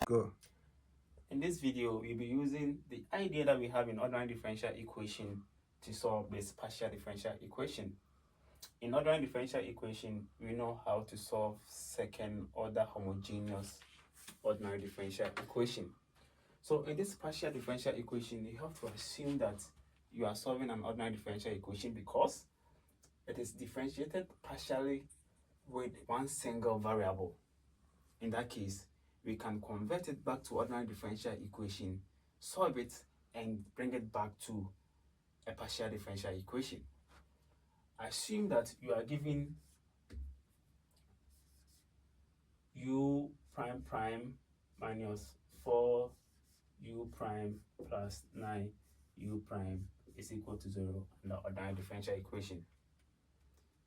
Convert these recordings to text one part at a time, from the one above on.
Go. In this video, we'll be using the idea that we have in ordinary differential equation to solve this partial differential equation. In ordinary differential equation, we know how to solve second order homogeneous ordinary differential equation. So in this partial differential equation, you have to assume that you are solving an ordinary differential equation because it is differentiated partially with one single variable. In that case, we can convert it back to ordinary differential equation, solve it, and bring it back to a partial differential equation. Assume that you are given u prime prime minus 4u prime plus 9u prime is equal to 0 in the ordinary differential equation.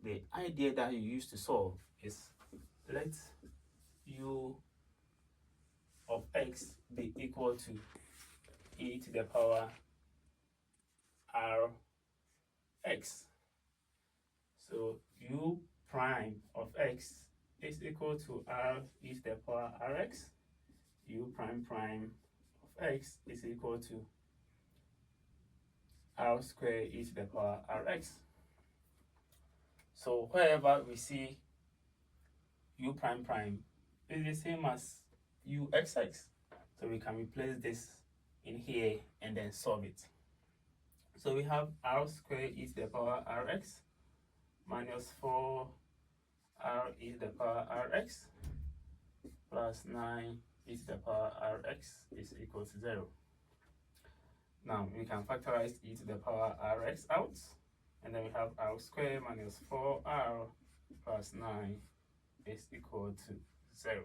The idea that you use to solve is let u of x be equal to e to the power r x. So u prime of x is equal to r e to the power rx. U prime prime of x is equal to r squared e to the power rx. So wherever we see u prime prime is the same as uxx, so we can replace this in here and then solve it. So we have r squared e to the power rx minus 4 r e to the power rx plus 9 e to the power rx is equal to 0. Now we can factorize e to the power rx out, and then we have r squared minus 4r plus 9 is equal to 0.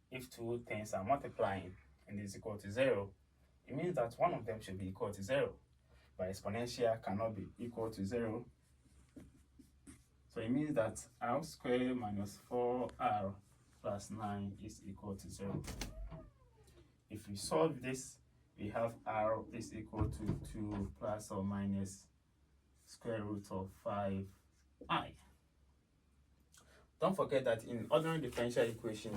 If two things are multiplying and is equal to 0, it means that one of them should be equal to 0, but exponential cannot be equal to 0. So it means that r squared minus 4r plus 9 is equal to 0. If we solve this, we have r is equal to 2 plus or minus square root of 5i. Don't forget that in ordinary differential equation,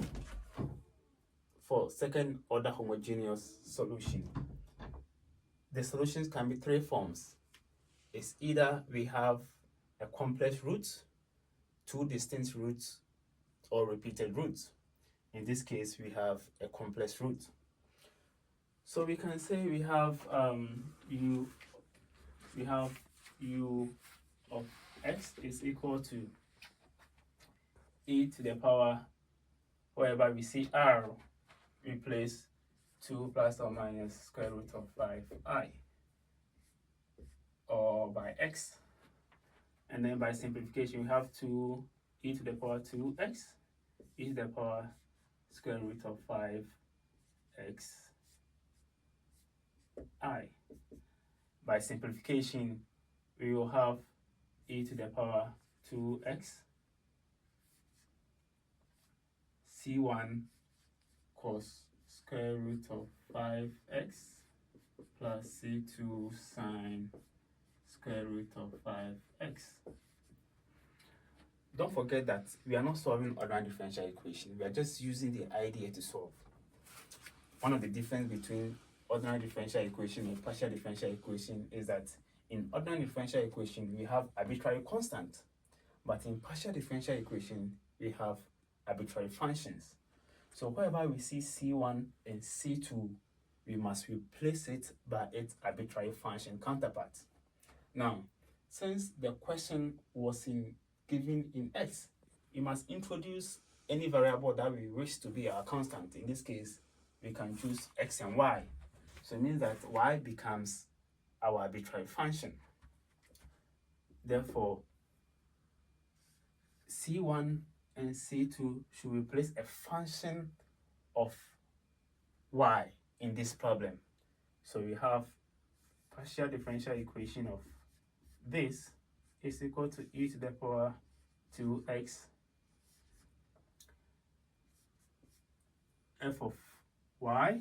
for second order homogeneous solution, the solutions can be three forms. It's either we have a complex root, two distinct roots, or repeated roots. In this case, we have a complex root. So we can say we have u of x is equal to e to the power, wherever we see r, replace 2 plus or minus square root of 5i, or by x. And then by simplification, we have 2 e to the power 2x, e to the power square root of 5x I. By simplification, we will have e to the power 2x c1 cos square root of 5x plus c2 sine square root of 5x. Don't forget that we are not solving ordinary differential equation. We are just using the idea to solve. One of the difference between ordinary differential equation and partial differential equation is that in ordinary differential equation, we have arbitrary constant, but in partial differential equation, we have arbitrary functions. So wherever we see c1 and c2, we must replace it by its arbitrary function counterpart. Now, since the question was given in x, we must introduce any variable that we wish to be our constant. In this case, we can choose x and y. So it means that y becomes our arbitrary function. Therefore, c1 and c2 should replace a function of y in this problem. So we have partial differential equation of this is equal to e to the power 2x f of y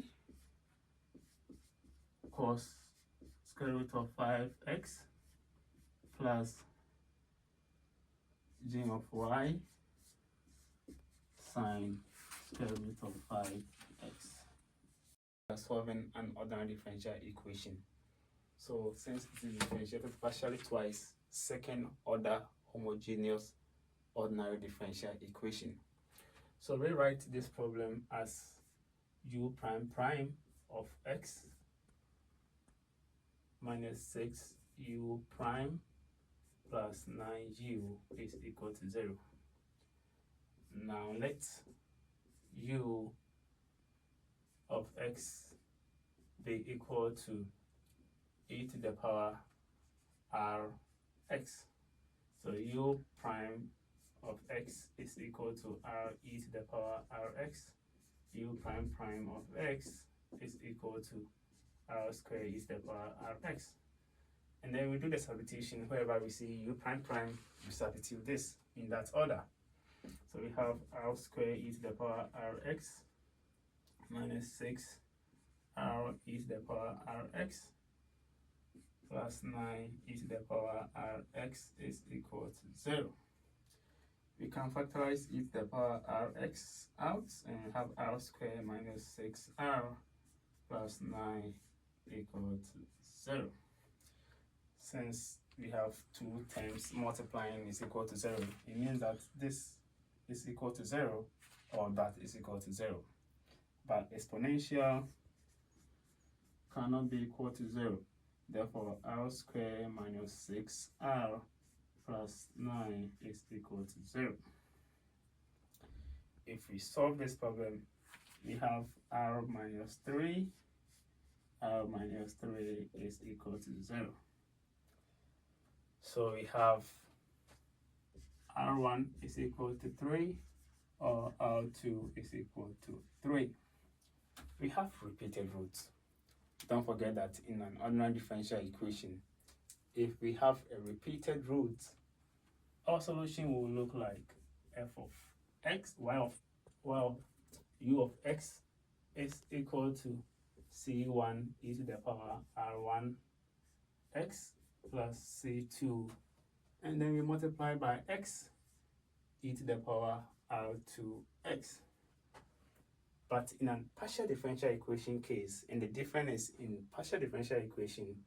cos square root of 5x plus g of y sine square root of 5x. We are solving an ordinary differential equation. So since it is differentiated partially twice, second order homogeneous ordinary differential equation. So rewrite this problem as u prime prime of x minus 6u prime plus 9u is equal to 0. Now let u of x be equal to e to the power rx. So u prime of x is equal to r e to the power rx. U prime prime of x is equal to r squared e to the power rx. And then we do the substitution. Wherever we see u prime prime, we substitute this in that order. So we have r squared e to the power rx minus 6 r e to the power rx plus 9 e to the power rx is equal to 0. We can factorize e to the power rx out and have r squared minus 6r plus 9 equal to 0. Since we have two terms multiplying is equal to 0, it means that this is equal to 0 or that is equal to 0. But exponential cannot be equal to 0. Therefore, r squared minus 6r plus 9 is equal to 0. If we solve this problem, we have r minus 3. R minus 3 is equal to 0. So we have r1 is equal to 3 or r2 is equal to 3. We have repeated roots. Don't forget that in an ordinary differential equation, if we have a repeated root, our solution will look like f of x, u of x is equal to c1 e to the power r1 x plus c2, and then we multiply by x e to the power r2 x. But in a partial differential equation case, and the difference is in partial differential equation,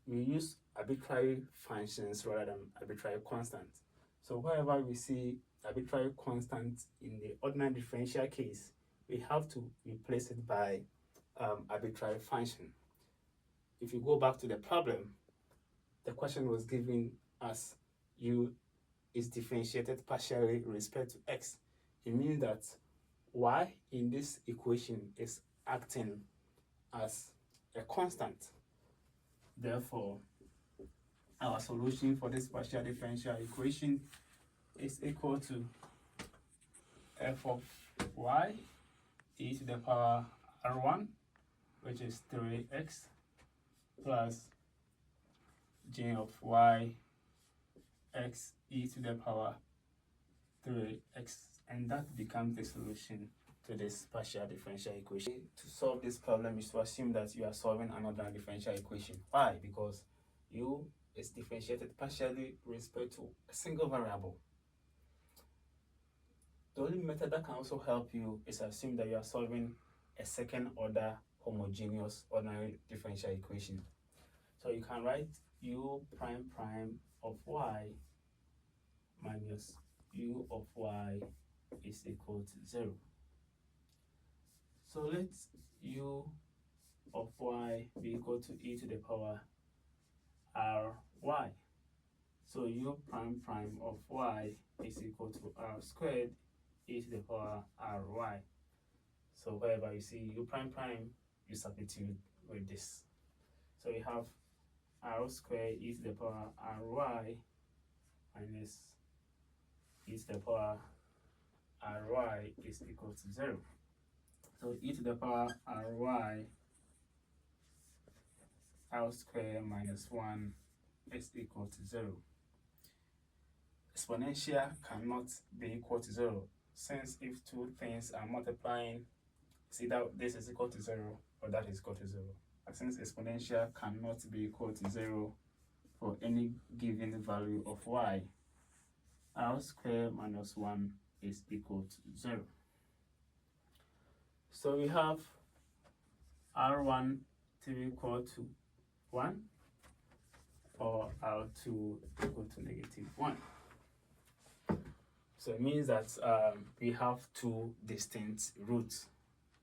we use arbitrary functions rather than arbitrary constants. So wherever we see arbitrary constant in the ordinary differential case, we have to replace it by arbitrary function. If you go back to the problem, the question was given as u is differentiated partially with respect to x. It means that y in this equation is acting as a constant. Therefore, our solution for this partial differential equation is equal to f of y e to the power r1, which is 3x, plus g of y x e to the power 3x, and that becomes the solution to this partial differential equation. To solve this problem is to assume that you are solving an ordinary differential equation. Why? Because u is differentiated partially with respect to a single variable. The only method that can also help you is assume that you are solving a second order homogeneous ordinary differential equation. So you can write u prime prime of y minus u of y is equal to 0. So let u of y be equal to e to the power ry. So u prime prime of y is equal to r squared e to the power ry. So wherever you see u prime prime, you substitute with this. So we have r squared e to the power ry minus e to the power ry is equal to 0. So e to the power ry r squared minus 1 is equal to 0. Exponential cannot be equal to 0, since if two things are multiplying, it's either this is equal to 0 or that is equal to 0. Since exponential cannot be equal to 0 for any given value of y, r squared minus 1 is equal to 0. So we have R1 to be equal to 1 or R2 equal to -1. So it means that we have two distinct roots.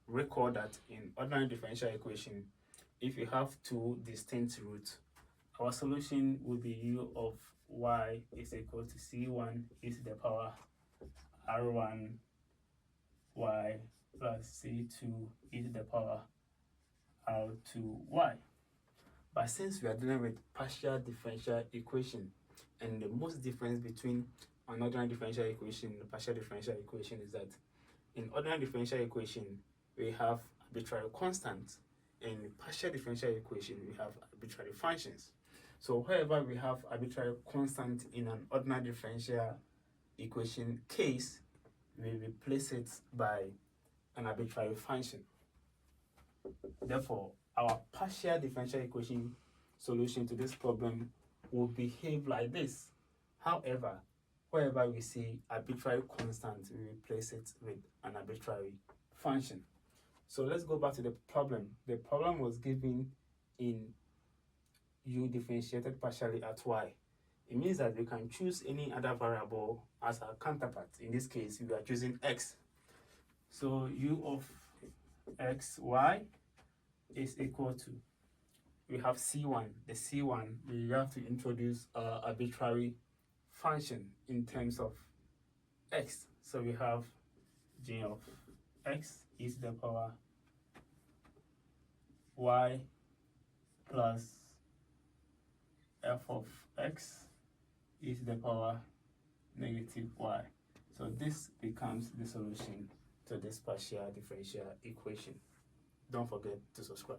Recall that in ordinary differential equation, if you have two distinct roots, our solution will be u of y is equal to c1 e to the power r1 y plus c2 e to the power r2 y. But since we are dealing with partial differential equation, and the most difference between an ordinary differential equation and a partial differential equation is that in ordinary differential equation we have arbitrary constants. In partial differential equation we have arbitrary functions. So wherever we have arbitrary constant in an ordinary differential equation case, we replace it by an arbitrary function. Therefore, our partial differential equation solution to this problem will behave like this. However, wherever we see arbitrary constant, we replace it with an arbitrary function. So let's go back to the problem. The problem was given in u differentiated partially at y. It means that we can choose any other variable as our counterpart. In this case, we are choosing x. So u of xy is equal to, we have c1. The c1, we have to introduce an arbitrary function in terms of x. So we have g of x e to the power y plus f of x e to the power -y. So this becomes the solution to this partial differential equation. Don't forget to subscribe.